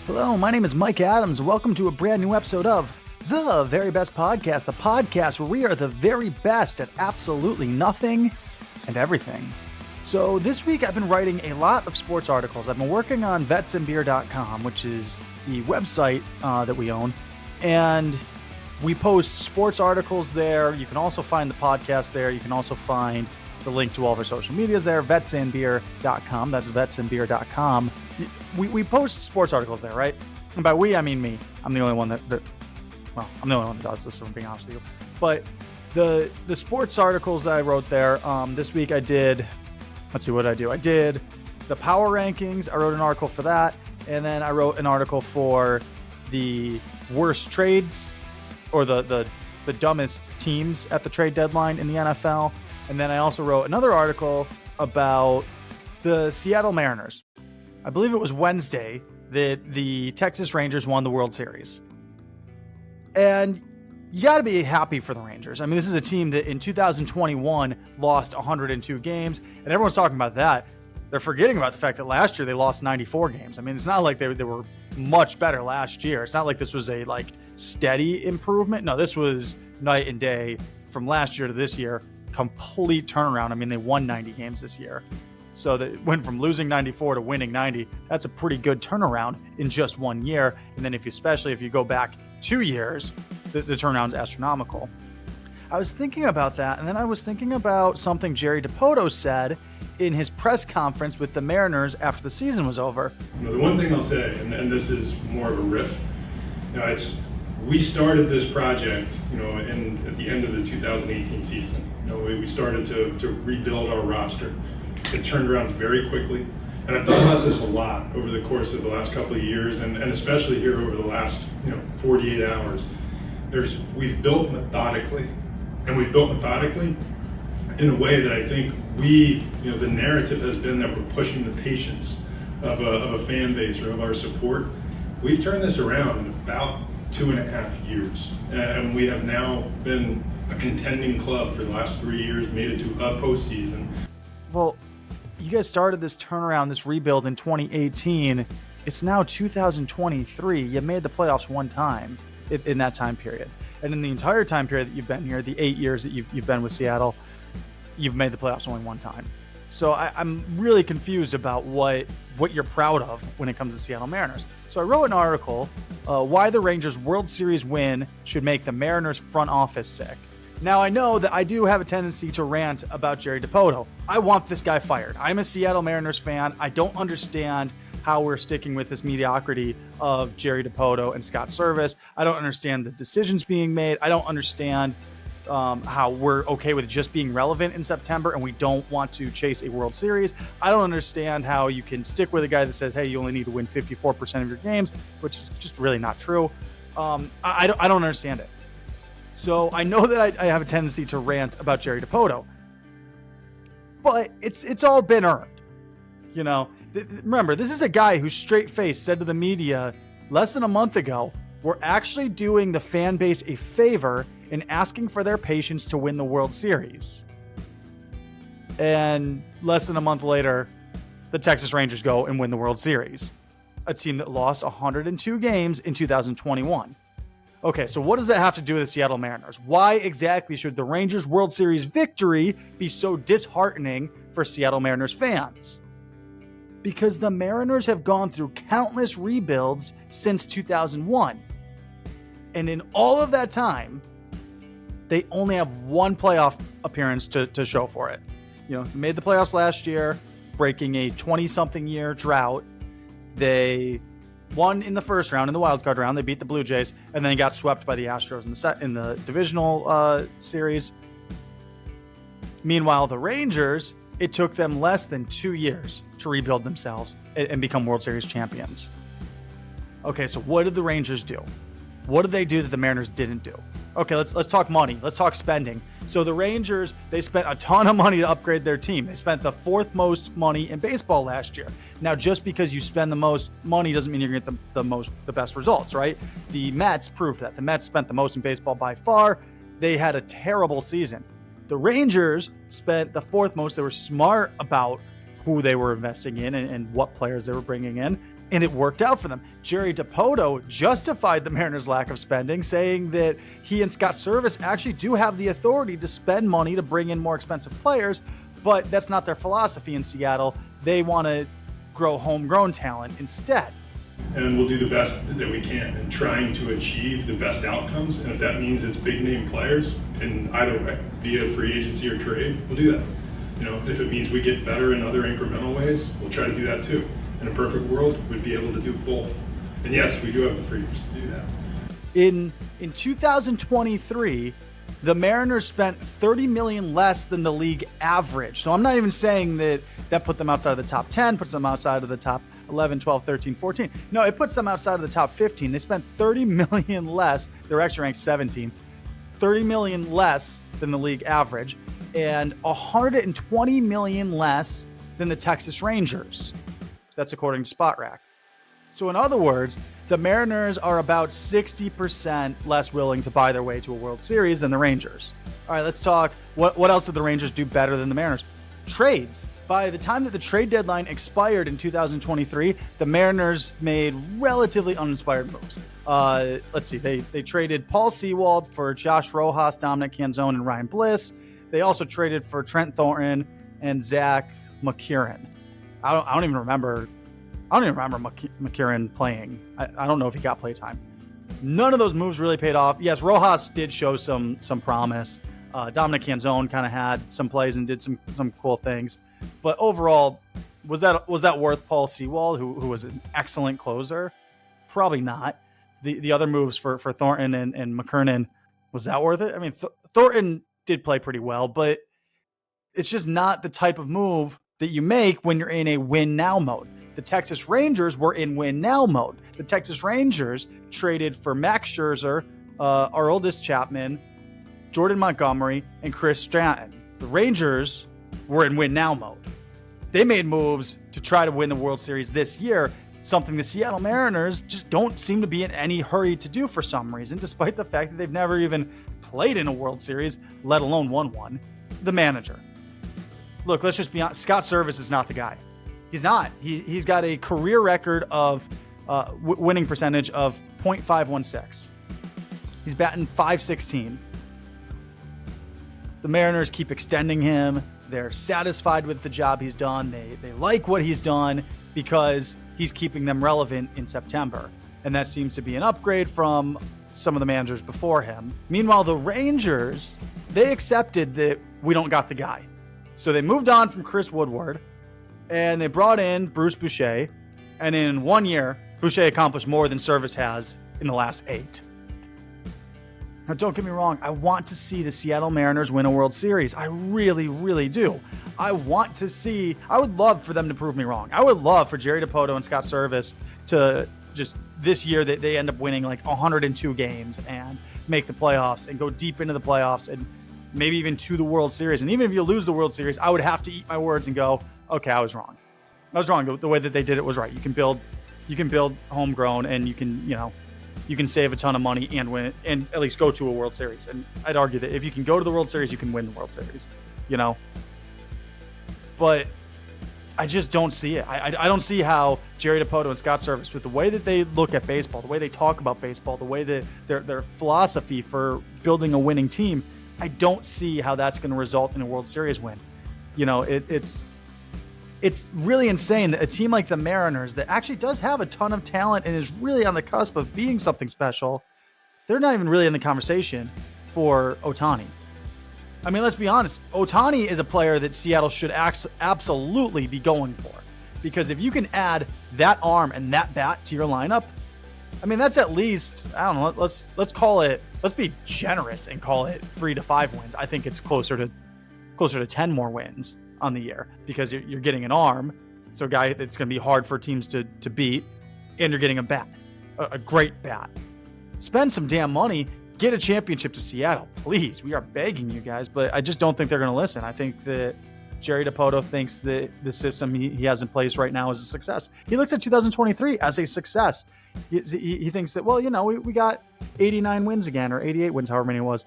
Hello, my name is Mike Adams. Welcome to a brand new episode of The Very Best Podcast, the podcast where we are the very best at absolutely nothing and everything. So this week I've been writing a lot of sports articles. I've been working on vetsandbeer.com, which is the website that we own, and we post sports articles there. You can also find the podcast there. You can also find the link to all of our social medias there, vetsandbeer.com. That's vetsandbeer.com. We post sports articles there, right? And by we, I mean me. I'm the only one that I'm the only one that does this, if I'm being honest with you. But the sports articles that I wrote there, this week I did, let's see, what did I do? I did the power rankings. I wrote an article for that. And then I wrote an article for the worst trades or the dumbest teams at the trade deadline in the NFL. And then I also wrote another article about the Seattle Mariners. I believe it was Wednesday that the Texas Rangers won the World Series. And you got to be happy for the Rangers. I mean, this is a team that in 2021 lost 102 games, and everyone's talking about that. They're forgetting about the fact that last year they lost 94 games. I mean, it's not like they were much better last year. It's not like this was a steady improvement. No, this was night and day from last year to this year. Complete turnaround. I mean, they won 90 games this year. So that went from losing 94 to winning 90. That's a pretty good turnaround in just 1 year. And then especially if you go back 2 years, the turnaround's astronomical. I was thinking about that, and then I was thinking about something Jerry Dipoto said in his press conference with the Mariners after the season was over. The one thing I'll say, and this is more of a riff, we started this project, at the end of the 2018 season. We started to rebuild our roster. It turned around very quickly. And I've thought about this a lot over the course of the last couple of years, and especially here over the last 48 hours. We've built methodically, and we've built methodically in a way that I think the narrative has been that we're pushing the patience of a fan base or of our support. We've turned this around in about 2.5 years, and we have now been a contending club for the last 3 years, made it to a postseason. Well, you guys started this turnaround, this rebuild in 2018. It's now 2023. You made the playoffs one time in that time period. And in the entire time period that you've been here, the 8 years that you've been with Seattle, you've made the playoffs only one time. So I'm really confused about what you're proud of when it comes to Seattle Mariners. So I wrote an article, why the Rangers World Series win should make the Mariners front office sick. Now, I know that I do have a tendency to rant about Jerry Dipoto. I want this guy fired. I'm a Seattle Mariners fan. I don't understand how we're sticking with this mediocrity of Jerry Dipoto and Scott Service. I don't understand the decisions being made. I don't understand how we're okay with just being relevant in September and we don't want to chase a World Series. I don't understand how you can stick with a guy that says, hey, you only need to win 54% of your games, which is just really not true. I don't understand it. So I know that I have a tendency to rant about Jerry Dipoto, but it's all been earned. Remember, this is a guy who straight-faced said to the media less than a month ago, we're actually doing the fan base a favor in asking for their patience to win the World Series. And less than a month later, the Texas Rangers go and win the World Series, a team that lost 102 games in 2021. Okay, so what does that have to do with the Seattle Mariners? Why exactly should the Rangers World Series victory be so disheartening for Seattle Mariners fans? Because the Mariners have gone through countless rebuilds since 2001. And in all of that time, they only have one playoff appearance to show for it. Made the playoffs last year, breaking a 20-something year drought. They won in the first round, in the wild card round. They beat the Blue Jays, and then got swept by the Astros in the divisional series. Meanwhile, the Rangers, it took them less than 2 years to rebuild themselves and become World Series champions. Okay, so what did the Rangers do? What did they do that the Mariners didn't do? Okay, let's talk money. Let's talk spending. So the Rangers, they spent a ton of money to upgrade their team. They spent the fourth most money in baseball last year. Now, just because you spend the most money doesn't mean you're going to get the best results, right? The Mets proved that. The Mets spent the most in baseball by far. They had a terrible season. The Rangers spent the fourth most. They were smart about who they were investing in and what players they were bringing in. And it worked out for them. Jerry Dipoto justified the Mariners' lack of spending, saying that he and Scott Service actually do have the authority to spend money to bring in more expensive players, but that's not their philosophy in Seattle. They want to grow homegrown talent instead. And we'll do the best that we can in trying to achieve the best outcomes. And if that means it's big name players in either way, be it free agency or trade, we'll do that. If it means we get better in other incremental ways, we'll try to do that too. In a perfect world, we'd be able to do both. And yes, we do have the freedoms to do that. In 2023, the Mariners spent $30 million less than the league average. So I'm not even saying that put them outside of the top 10, puts them outside of the top 11, 12, 13, 14. No, it puts them outside of the top 15. They spent $30 million less. They're actually ranked 17. $30 million less than the league average and $120 million less than the Texas Rangers. That's according to SpotRack. So in other words, the Mariners are about 60% less willing to buy their way to a World Series than the Rangers. All right, let's talk. What else did the Rangers do better than the Mariners? Trades. By the time that the trade deadline expired in 2023, the Mariners made relatively uninspired moves. Let's see. They traded Paul Sewald for Josh Rojas, Dominic Canzone, and Ryan Bliss. They also traded for Trent Thornton and Zach McKeon. I don't even remember McKeon playing. I don't know if he got playtime. None of those moves really paid off. Yes, Rojas did show some promise. Dominic Canzone kind of had some plays and did some cool things. But overall, was that worth Paul Sewald, who was an excellent closer? Probably not. The other moves for Thornton and McKernan, was that worth it? I mean, Thornton did play pretty well, but it's just not the type of move that you make when you're in a win now mode. The Texas Rangers were in win now mode. The Texas Rangers traded for Max Scherzer, Aroldis Chapman, Jordan Montgomery, and Chris Stratton. The Rangers were in win now mode. They made moves to try to win the World Series this year, something the Seattle Mariners just don't seem to be in any hurry to do for some reason, despite the fact that they've never even played in a World Series, let alone won one. The manager. Look, let's just be honest. Scott Service is not the guy. He's not. He's got a career record of winning percentage of .516. He's batting .516. The Mariners keep extending him. They're satisfied with the job he's done. They like what he's done because he's keeping them relevant in September. And that seems to be an upgrade from some of the managers before him. Meanwhile, the Rangers, they accepted that we don't got the guy. So they moved on from Chris Woodward and they brought in Bruce Boucher. And in 1 year, Boucher accomplished more than Service has in the last 8. Now, don't get me wrong. I want to see the Seattle Mariners win a World Series. I really, really do. I would love for them to prove me wrong. I would love for Jerry Dipoto and Scott Service to just this year that they end up winning like 102 games and make the playoffs and go deep into the playoffs and maybe even to the World Series. And even if you lose the World Series, I would have to eat my words and go, okay, I was wrong. I was wrong. The way that they did it was right. You can build homegrown and you can save a ton of money and win it and at least go to a World Series. And I'd argue that if you can go to the World Series, you can win the World Series, But I just don't see it. I don't see how Jerry Dipoto and Scott Service, with the way that they look at baseball, the way they talk about baseball, the way that their philosophy for building a winning team, I don't see how that's going to result in a World Series win. It's really insane that a team like the Mariners that actually does have a ton of talent and is really on the cusp of being something special, they're not even really in the conversation for Ohtani. I mean, let's be honest. Ohtani is a player that Seattle should absolutely be going for, because if you can add that arm and that bat to your lineup, I mean, that's at least, I don't know, let's be generous and call it 3 to 5 wins. I think it's closer to 10 more wins on the year, because you're getting an arm, so a guy that's going to be hard for teams to beat, and you're getting a bat, a great bat. Spend some damn money, get a championship to Seattle, please. We are begging you guys, but I just don't think they're going to listen. I think that Jerry Dipoto thinks that the system he has in place right now is a success. He looks at 2023 as a success. He thinks that, well, we got 89 wins again, or 88 wins, however many it was.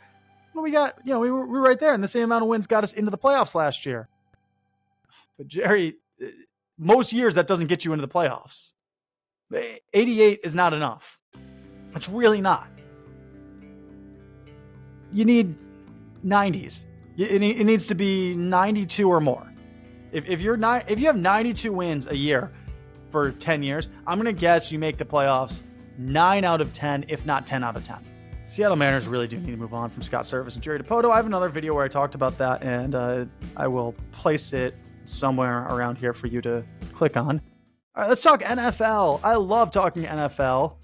Well, we were right there, and the same amount of wins got us into the playoffs last year. But Jerry, most years that doesn't get you into the playoffs. 88 is not enough. It's really not. You need 90s. It needs to be 92 or more. If you have 92 wins a year for 10 years, I'm going to guess you make the playoffs 9 out of 10, if not 10 out of 10. Seattle Mariners really do need to move on from Scott Service and Jerry Dipoto. I have another video where I talked about that, and I will place it somewhere around here for you to click on. All right, let's talk NFL. I love talking NFL.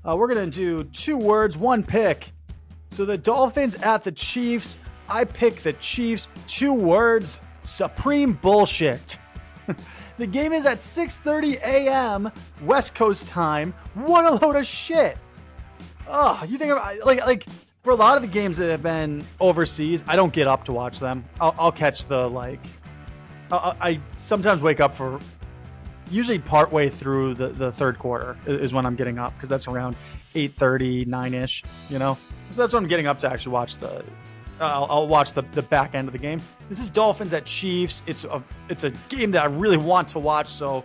We're going to do 2 words, 1 pick. So the Dolphins at the Chiefs. I pick the Chiefs. 2 words, supreme bullshit. The game is at 6:30 a.m. West Coast time. What a load of shit. Oh, you think about like for a lot of the games that have been overseas, I don't get up to watch them. I'll catch the I sometimes wake up for usually partway through the third quarter is when I'm getting up, because that's around 8:30, 9-ish, So that's when I'm getting up to actually watch I'll watch the back end of the game. This is Dolphins at Chiefs. It's a game that I really want to watch, so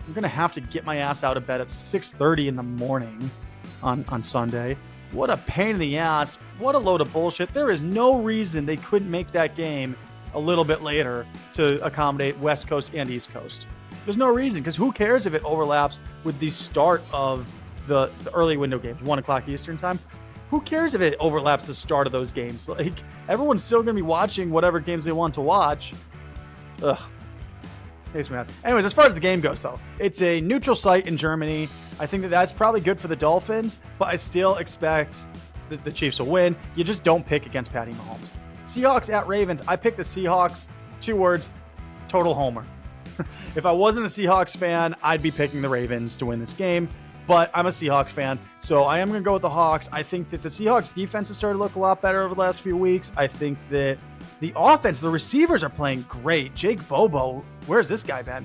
I'm going to have to get my ass out of bed at 6:30 in the morning on Sunday. What a pain in the ass. What a load of bullshit. There is no reason they couldn't make that game a little bit later to accommodate West Coast and East Coast. There's no reason, because who cares if it overlaps with the start of the early window games, 1 o'clock Eastern time? Who cares if it overlaps the start of those games? Everyone's still going to be watching whatever games they want to watch. Ugh. Makes me mad. Anyways, as far as the game goes, though, it's a neutral site in Germany. I think that's probably good for the Dolphins, but I still expect that the Chiefs will win. You just don't pick against Patty Mahomes. Seahawks at Ravens. I picked the Seahawks. 2 words, total homer. If I wasn't a Seahawks fan, I'd be picking the Ravens to win this game, but I'm a Seahawks fan, so I am going to go with the Hawks. I think that the Seahawks defense has started to look a lot better over the last few weeks. I think that the offense, the receivers are playing great. Jake Bobo, where's this guy been?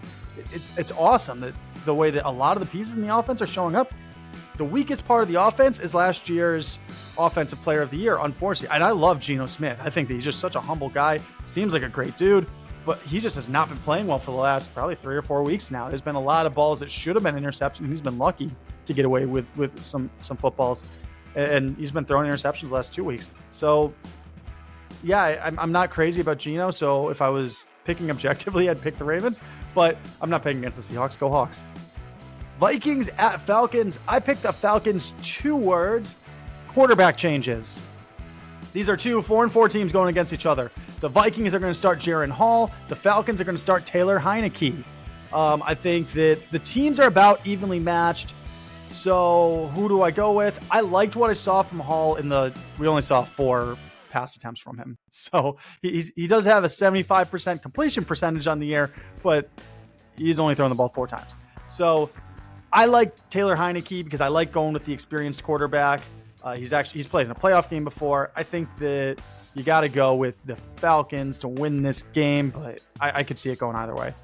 It's awesome that the way that a lot of the pieces in the offense are showing up. The weakest part of the offense is last year's Offensive Player of the Year, unfortunately. And I love Geno Smith. I think that he's just such a humble guy. Seems like a great dude, but he just has not been playing well for the last probably 3 or 4 weeks now. There's been a lot of balls that should have been interceptions. He's been lucky to get away with some footballs, and he's been throwing interceptions the last 2 weeks. So, yeah, I'm not crazy about Geno. So if I was picking objectively, I'd pick the Ravens, but I'm not picking against the Seahawks. Go Hawks. Vikings at Falcons. I picked the Falcons. 2 words, quarterback changes. These are 2 4-4 teams going against each other. The Vikings are going to start Jaron Hall. The Falcons are going to start Taylor Heineke. I think that the teams are about evenly matched. So who do I go with? I liked what I saw from Hall we only saw 4 pass attempts from him. So he does have a 75% completion percentage on the year, but he's only thrown the ball 4 times. So I like Taylor Heineke because I like going with the experienced quarterback. He's played in a playoff game before. I think that you got to go with the Falcons to win this game, but I could see it going either way.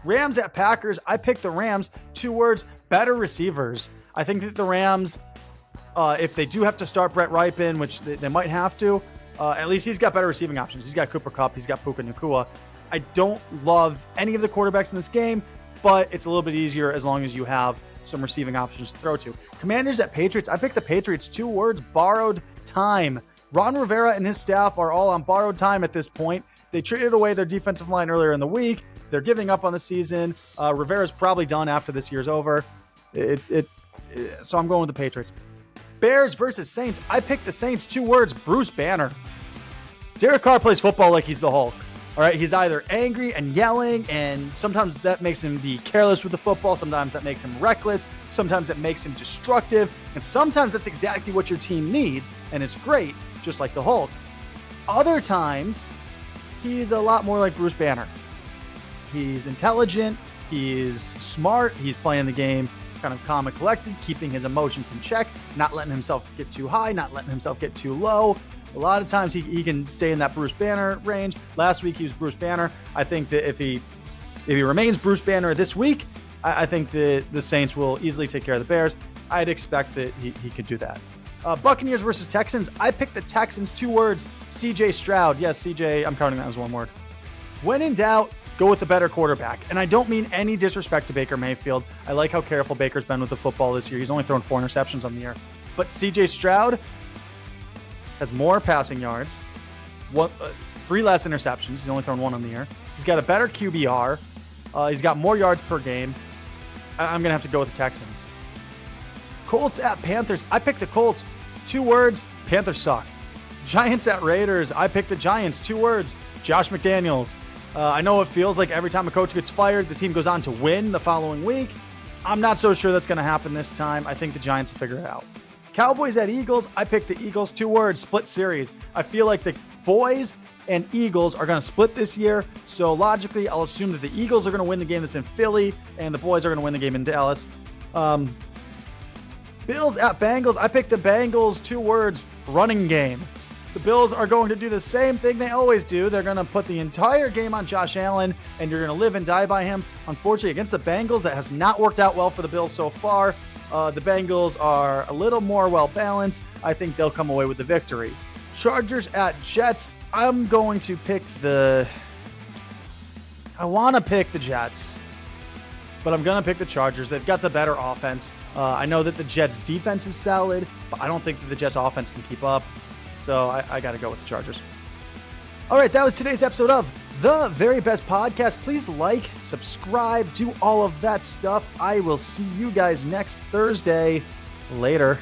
Rams at Packers. I picked the Rams. 2 words, better receivers. I think that the Rams, if they do have to start Brett Rypien, which they might have to, at least he's got better receiving options. He's got Cooper Kupp. He's got Puka Nacua. I don't love any of the quarterbacks in this game, but it's a little bit easier as long as you have some receiving options to throw to. Commanders at Patriots. I picked the Patriots. 2 words, borrowed time. Ron Rivera and his staff are all on borrowed time at this point. They traded away their defensive line earlier in the week. They're giving up on the season. Rivera's probably done after this year's over. So I'm going with the Patriots. Bears versus Saints. I picked the Saints. 2 words, Bruce Banner. Derek Carr plays football like he's the Hulk. All right, he's either angry and yelling, and sometimes that makes him be careless with the football. Sometimes that makes him reckless. Sometimes it makes him destructive. And sometimes that's exactly what your team needs, and it's great, just like the Hulk. Other times, he's a lot more like Bruce Banner. He's intelligent. He's smart. He's playing the game kind of calm and collected, keeping his emotions in check, not letting himself get too high, not letting himself get too low. A lot of times he can stay in that Bruce Banner range. Last week he was Bruce Banner. I think that if he remains Bruce Banner this week, I think that the Saints will easily take care of the Bears. I'd expect that he could do that. Buccaneers versus Texans. I picked the Texans. 2 words, CJ Stroud. Yes, CJ, I'm counting that as 1 word. When in doubt, go with the better quarterback. And I don't mean any disrespect to Baker Mayfield. I like how careful Baker's been with the football this year. He's only thrown 4 interceptions on the year. But CJ Stroud has more passing yards, 3 less interceptions. He's only thrown 1 on the year. He's got a better QBR. He's got more yards per game. I'm going to have to go with the Texans. Colts at Panthers. I picked the Colts. 2 words, Panthers suck. Giants at Raiders. I picked the Giants. 2 words, Josh McDaniels. I know it feels like every time a coach gets fired, the team goes on to win the following week. I'm not so sure that's going to happen this time. I think the Giants will figure it out. Cowboys at Eagles. I picked the Eagles. 2 words, split series. I feel like the boys and Eagles are going to split this year. So logically, I'll assume that the Eagles are going to win the game that's in Philly and the boys are going to win the game in Dallas. Bills at Bengals. I picked the Bengals. 2 words, running game. The Bills are going to do the same thing they always do. They're going to put the entire game on Josh Allen, and you're going to live and die by him. Unfortunately, against the Bengals, that has not worked out well for the Bills so far. The Bengals are a little more well-balanced. I think they'll come away with the victory. Chargers at Jets. I'm going to pick I want to pick the Jets, but I'm going to pick the Chargers. They've got the better offense. I know that the Jets' defense is solid, but I don't think that the Jets' offense can keep up. So I got to go with the Chargers. All right, that was today's episode of The Very Best Podcast. Please like, subscribe, do all of that stuff. I will see you guys next Thursday. Later.